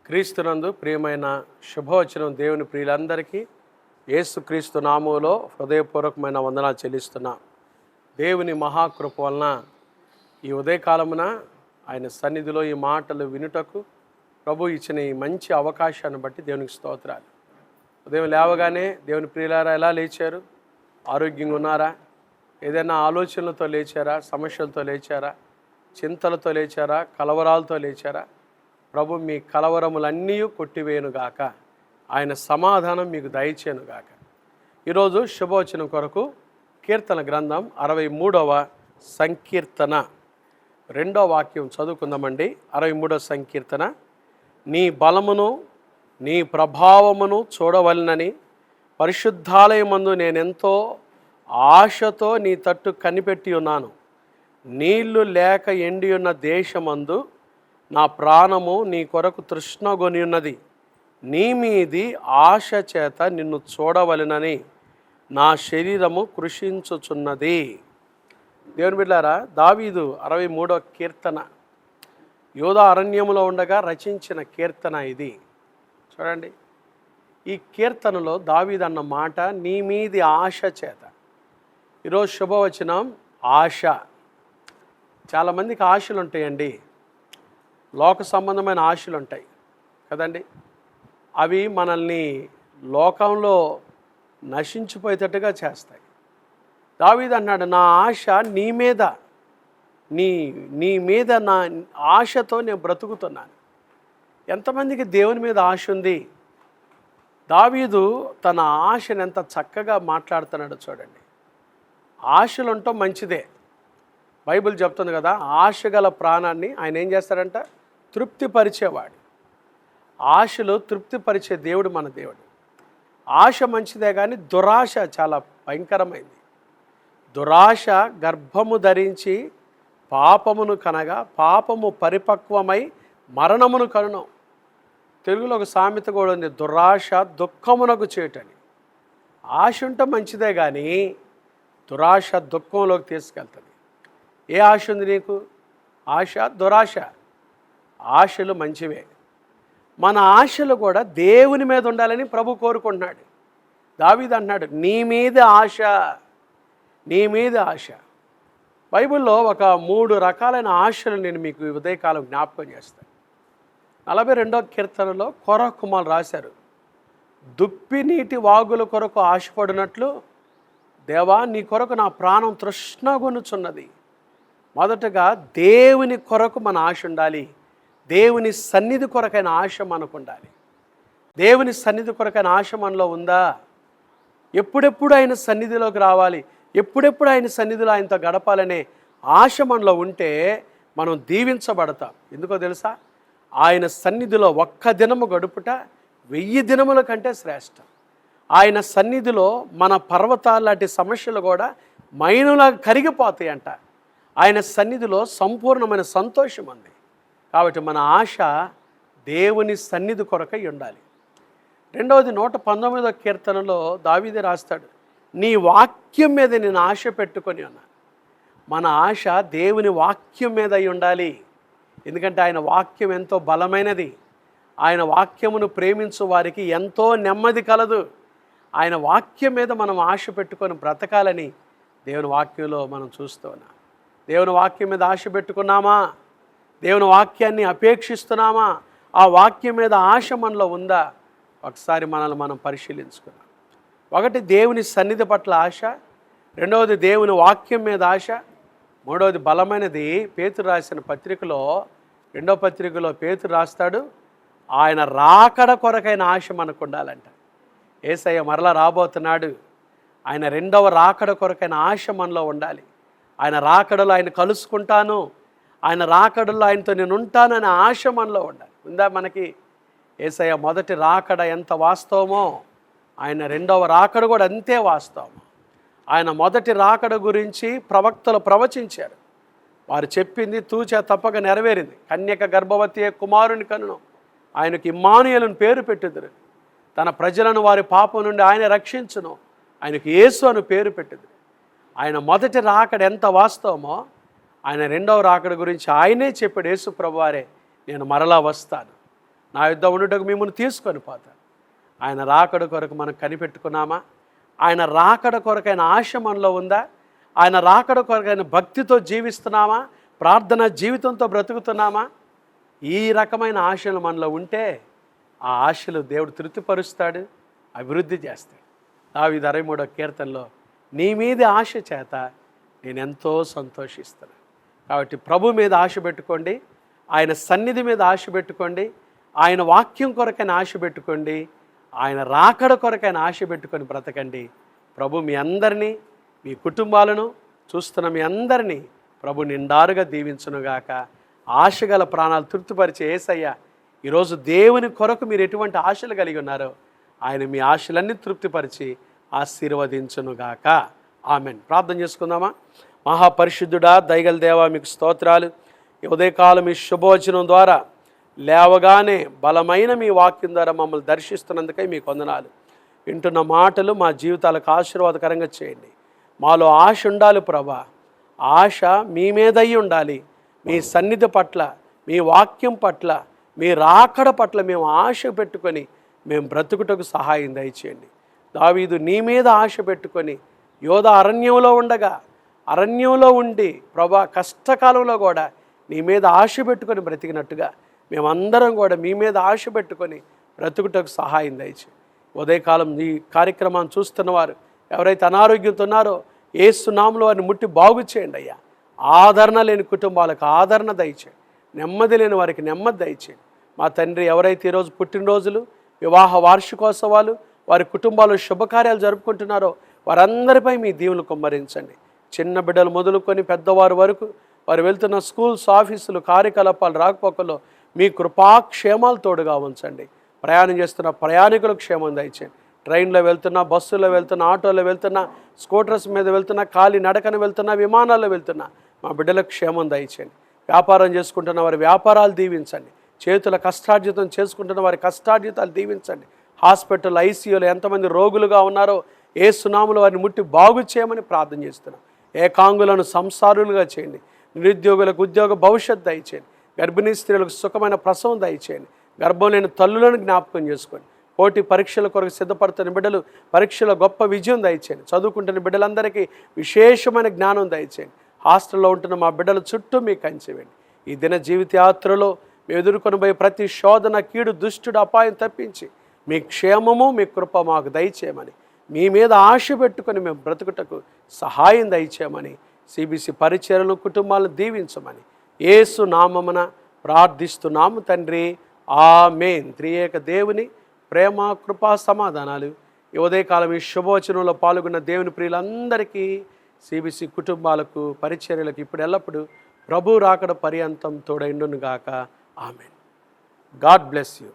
క్రీస్తునందు ప్రియమైన శుభవచనం దేవుని ప్రియులందరికీ యేసుక్రీస్తు నామములో హృదయపూర్వకమైన వందనాలు చెల్లిస్తున్నా. దేవుని మహాకృప వలన ఈ ఉదయకాలమున ఆయన సన్నిధిలో ఈ మాటలు వినుటకు ప్రభు ఇచ్చిన ఈ మంచి అవకాశాన్ని బట్టి దేవునికి స్తోత్రాలు. ఉదయం లేవగానే దేవుని ప్రియులారా ఎలా లేచారు? ఆరోగ్యంగా ఉన్నారా? ఏదైనా ఆలోచనలతో లేచారా? సమస్యలతో లేచారా? చింతలతో లేచారా? కలవరాలతో లేచారా? ప్రభు మీ కలవరములన్నీ కొట్టివేయునుగాక, ఆయన సమాధానం మీకు దయచేయునుగాక. ఈరోజు శుభవచనం కొరకు కీర్తన గ్రంథం 63వ సంకీర్తన 2వ వాక్యం చదువుకుందామండి. 63వ సంకీర్తన. నీ బలమును నీ ప్రభావమును చూడవలనని పరిశుద్ధాలయమందు నేనెంతో ఆశతో నీ తట్టు కనిపెట్టి ఉన్నాను. నీళ్లు లేక ఎండి ఉన్న దేశమందు నా ప్రాణము నీ కొరకు తృష్ణగొని ఉన్నది. నీ మీది ఆశ చేత నిన్ను చూడవలెనని నా శరీరము కృషించుచున్నది. దేవుని బిడ్డలారా, దావీదు 63వ కీర్తన యోధా అరణ్యములో ఉండగా రచించిన కీర్తన ఇది. చూడండి, ఈ కీర్తనలో దావీదు అన్న మాట నీ మీది ఆశ చేత. ఈరోజు శుభవచనం ఆశ. చాలామందికి ఆశలు ఉంటాయండి, లోక సంబంధమైన ఆశలు ఉంటాయి కదండి. అవి మనల్ని లోకంలో నశించిపోయేటట్టుగా చేస్తాయి. దావీదు అన్నాడు, నా ఆశ నీ మీద, నీ మీద నా ఆశతో నేను బ్రతుకుతున్నాను. ఎంతమందికి దేవుని మీద ఆశ ఉంది? దావీదు తన ఆశను ఎంత చక్కగా మాట్లాడుతున్నాడో చూడండి. ఆశలు ఉండటం మంచిదే. బైబిల్ చెప్తుంది కదా, ఆశ గల ప్రాణాన్ని ఆయన ఏం చేస్తాడంట? తృప్తిపరిచేవాడు. ఆశలు తృప్తిపరిచే దేవుడు మన దేవుడు. ఆశ మంచిదే, కానీ దురాశ చాలా భయంకరమైంది. దురాశ గర్భము ధరించి పాపమును కనగా పాపము పరిపక్వమై మరణమును కనును. తెలుగులో ఒక సామెత కూడా ఉంది, దురాశ దుఃఖమునకు చేటని. ఆశ ఉంటే మంచిదే, కానీ దురాశ దుఃఖంలోకి తీసుకెళ్తుంది. ఏ ఆశ ఉంది నీకు? ఆశ, దురాశ. ఆశలు మంచివే. మన ఆశలు కూడా దేవుని మీద ఉండాలని ప్రభు కోరుకుంటున్నాడు. దావీదు అన్నాడు, నీ మీద ఆశ, నీ మీద ఆశ. బైబిల్లో ఒక 3 రకాలైన ఆశలు నేను మీకు ఉదయకాలం జ్ఞాపకం చేస్తాను. 42వ కీర్తనలో కొరహ కుమారులు రాశారు, దుప్పి నీటి వాగుల కొరకు ఆశపడినట్లు దేవా నీ కొరకు నా ప్రాణం తృష్ణగొనుచున్నది. మొదటగా దేవుని కొరకు మన ఆశ ఉండాలి. దేవుని సన్నిధి కొరకైన ఆశ మనకు ఉండాలి. దేవుని సన్నిధి కొరకైన ఆశ మనలో ఉందా? ఎప్పుడెప్పుడు ఆయన సన్నిధిలోకి రావాలి, ఎప్పుడెప్పుడు ఆయన సన్నిధిలో ఆయనతో గడపాలనే ఆశ మనలో ఉంటే మనం దీవించబడతాం. ఎందుకో తెలుసా? ఆయన సన్నిధిలో ఒక్క దినము గడుపుట 1000 దినముల కంటే శ్రేష్టం. ఆయన సన్నిధిలో మన పర్వతాల లాంటి సమస్యలు కూడా మైనులా కరిగిపోతాయి అంట. ఆయన సన్నిధిలో సంపూర్ణమైన సంతోషం ఉంది. కాబట్టి మన ఆశ దేవుని సన్నిధి కొరకై ఉండాలి. రెండవది 119వ కీర్తనలో దావీదు రాస్తాడు, నీ వాక్యం మీద నేను ఆశ పెట్టుకొని ఉన్నా. మన ఆశ దేవుని వాక్యం మీద అయి ఉండాలి. ఎందుకంటే ఆయన వాక్యం ఎంతో బలమైనది. ఆయన వాక్యమును ప్రేమించు వారికి ఎంతో నెమ్మది కలదు. ఆయన వాక్యం మీద మనం ఆశ పెట్టుకొని బ్రతకాలని దేవుని వాక్యంలో మనం చూస్తూ ఉన్నాం. దేవుని వాక్యం మీద ఆశ పెట్టుకున్నామా? దేవుని వాక్యాన్ని అపేక్షిస్తున్నామా? ఆ వాక్యం మీద ఆశ మనలో ఉందా? ఒకసారి మనల్ని మనం పరిశీలించుకున్నాం. ఒకటి దేవుని సన్నిధి పట్ల ఆశ, రెండవది దేవుని వాక్యం మీద ఆశ, మూడవది బలమైనది పేతురు రాసిన పత్రికలో, 2వ పత్రికలో పేతురు రాస్తాడు, ఆయన రాకడ కొరకైన ఆశ మనకు ఉండాలంట. యేసయ్య మరలా రాబోతున్నాడు. ఆయన 2వ రాకడ కొరకైన ఆశ మనలో ఉండాలి. ఆయన రాకడలో ఆయన కలుసుకుంటాను, ఆయన రాకడలో ఆయనతో నేను ఉంటాననే ఆశ మనలో ఉండాలి. ఉందా మనకి? యేసయ్య మొదటి రాకడ ఎంత వాస్తవమో ఆయన 2వ రాకడ కూడా అంతే వాస్తవం. ఆయన మొదటి రాకడ గురించి ప్రవక్తలు ప్రవచించారు. వారు చెప్పింది తూచా తప్పక నెరవేరింది. కన్యక గర్భవతి కుమారుని కనును, ఆయనకి ఇమ్మానుయేలును పేరు పెట్టుదురు. తన ప్రజలను వారి పాపం నుండి ఆయన రక్షించును, ఆయనకు యేసు అని పేరు పెట్టుదురు. ఆయన మొదటి రాకడ ఎంత వాస్తవమో ఆయన 2వ రాకడ గురించి ఆయనే చెప్పాడు. యేసు ప్రభువారే, నేను మరలా వస్తాను, నా యుద్ధ ఉండుటకు మిమ్మల్ని తీసుకొని పోతాను. ఆయన రాకడ కొరకు మనం కనిపెట్టుకున్నామా? ఆయన రాకడ కొరకైన ఆశ మనలో ఉందా? ఆయన రాకడ కొరకైన భక్తితో జీవిస్తున్నామా? ప్రార్థన జీవితంతో బ్రతుకుతున్నామా? ఈ రకమైన ఆశలు మనలో ఉంటే ఆ ఆశలు దేవుడు తృప్తిపరుస్తాడు, అభివృద్ధి చేస్తాడు. దావీదు 63వ కీర్తనలో నీ మీద ఆశ చేత నేను ఎంతో సంతోషిస్తాను. కాబట్టి ప్రభు మీద ఆశ పెట్టుకోండి, ఆయన సన్నిధి మీద ఆశ పెట్టుకోండి, ఆయన వాక్యం కొరకైన ఆశ పెట్టుకోండి, ఆయన రాకడ కొరకైన ఆశ పెట్టుకొని బ్రతకండి. ప్రభు మీ అందరినీ, మీ కుటుంబాలను చూస్తున్న మీ అందరినీ ప్రభు నిండారుగా దీవించునుగాక. ఆశగల ప్రాణాలు తృప్తిపరిచే యేసయ్య ఈరోజు దేవుని కొరకు మీరు ఎటువంటి ఆశలు కలిగి ఉన్నారో ఆయన మీ ఆశలన్నీ తృప్తిపరిచి ఆశీర్వదించునుగాక. ఆమెన్. ప్రార్థన చేసుకుందామా? మహాపరిశుద్ధుడా, దయగల దేవా, మీకు స్తోత్రాలు. ఈ ఉదయకాలం మీ శుభవచనం ద్వారా లేవగానే బలమైన మీ వాక్యం ద్వారా మమ్మల్ని దర్శిస్తున్నందుకై మీకు వందనాలు. వింటున్న మాటలు మా జీవితాలకు ఆశీర్వాదకరంగా చేయండి. మాలో ఆశ ఉండాలి ప్రభా, ఆశ మీ మీదయ్యి ఉండాలి. మీ సన్నిధి పట్ల, మీ వాక్యం పట్ల, మీ రాకడ పట్ల మేము ఆశ పెట్టుకొని మేము బ్రతుకుటకు సహాయం దయచేయండి. దావీదు నీ మీద ఆశ పెట్టుకొని యోధ అరణ్యంలో ఉండగా, అరణ్యంలో ఉండి ప్రభా కష్టకాలంలో కూడా నీ మీద ఆశ పెట్టుకొని బ్రతికినట్టుగా మేమందరం కూడా మీ మీద ఆశ పెట్టుకొని బ్రతుకుటకు సహాయం దయచేయండి. ఉదయకాలం ఈ కార్యక్రమాన్ని చూస్తున్న వారు ఎవరైతే అనారోగ్యంతో ఉన్నారో యేసు నామములో వారిని ముట్టి బాగు చేయండి అయ్యా. ఆదరణ లేని కుటుంబాలకు ఆదరణ దయచేయండి, నెమ్మది లేని వారికి నెమ్మది దయచేయండి. మా తండ్రి, ఎవరైతే ఈరోజు పుట్టినరోజులు, వివాహ వార్షికోత్సవాలు, వారి కుటుంబాలు శుభకార్యాలు జరుపుకుంటున్నారో వారందరిపై మీ దీవెనలు కుమ్మరించండి. చిన్న బిడ్డలు మొదలుకొని పెద్దవారి వరకు వారు వెళ్తున్న స్కూల్స్, ఆఫీసులు, కార్యకలాపాలు, రాకపోకల్లో మీ కృపాక్షేమాలు తోడుగా ఉంచండి. ప్రయాణం చేస్తున్న ప్రయాణికులకు క్షేమం దయచేయండి. ట్రైన్లో వెళ్తున్నా, బస్సులో వెళ్తున్నా, ఆటోలో వెళ్తున్నా, స్కూటర్స్ మీద వెళ్తున్నా, ఖాళీ నడకన వెళ్తున్నా, విమానాల్లో వెళ్తున్నా మా బిడ్డలకు క్షేమం దయచేయండి. వ్యాపారం చేసుకుంటున్న వారి వ్యాపారాలు దీవించండి. చేతుల కష్టార్జితం చేసుకుంటున్న వారి కష్టార్జితాలు దీవించండి. హాస్పిటల్, ఐసీయూలో ఎంతమంది రోగులుగా ఉన్నారో యేసు నామములో వారిని ముట్టి బాగు చేయమని ప్రార్థన చేస్తున్నాం. ఏకాంగులను సంసారులుగా చేయండి. నిరుద్యోగులకు ఉద్యోగ భవిష్యత్తు దయచేయండి. గర్భిణీ స్త్రీలకు సుఖమైన ప్రసవం దయచేయండి. గర్భం లేని తల్లులను జ్ఞాపకం చేసుకోండి. పోటీ పరీక్షల కొరకు సిద్ధపడుతున్న బిడ్డలు పరీక్షలో గొప్ప విజయం దయచేయండి. చదువుకుంటున్న బిడ్డలందరికీ విశేషమైన జ్ఞానం దయచేయండి. హాస్టల్లో ఉంటున్న మా బిడ్డల చుట్టూ మీకు కంచెవేయండి. ఈ దిన జీవిత యాత్రలో మేము ఎదుర్కొనబోయే ప్రతి శోధన, కీడు, దుష్టుడు, అపాయం తప్పించి మీ క్షేమము, మీ కృప మాకు దయచేయమని, మీ మీద ఆశ పెట్టుకొని మేము బ్రతుకుటకు సహాయం దయచేయమని, సిబిసి పరిచర్యలను, కుటుంబాలను దీవించమని యేసు నామమున ప్రార్థిస్తున్నాము తండ్రి. ఆమేన్. త్రియేక దేవుని ప్రేమ, కృపా, సమాధానాలు ఈ ఉదయకాలం ఈ శుభవచనంలో పాల్గొన్న దేవుని ప్రియులందరికీ, సిబిసి కుటుంబాలకు, పరిచర్యలకు ఇప్పుడు ఎల్లప్పుడూ ప్రభు రాకడ పర్యంతం తోడైండును గాక. ఆమేన్. God bless you.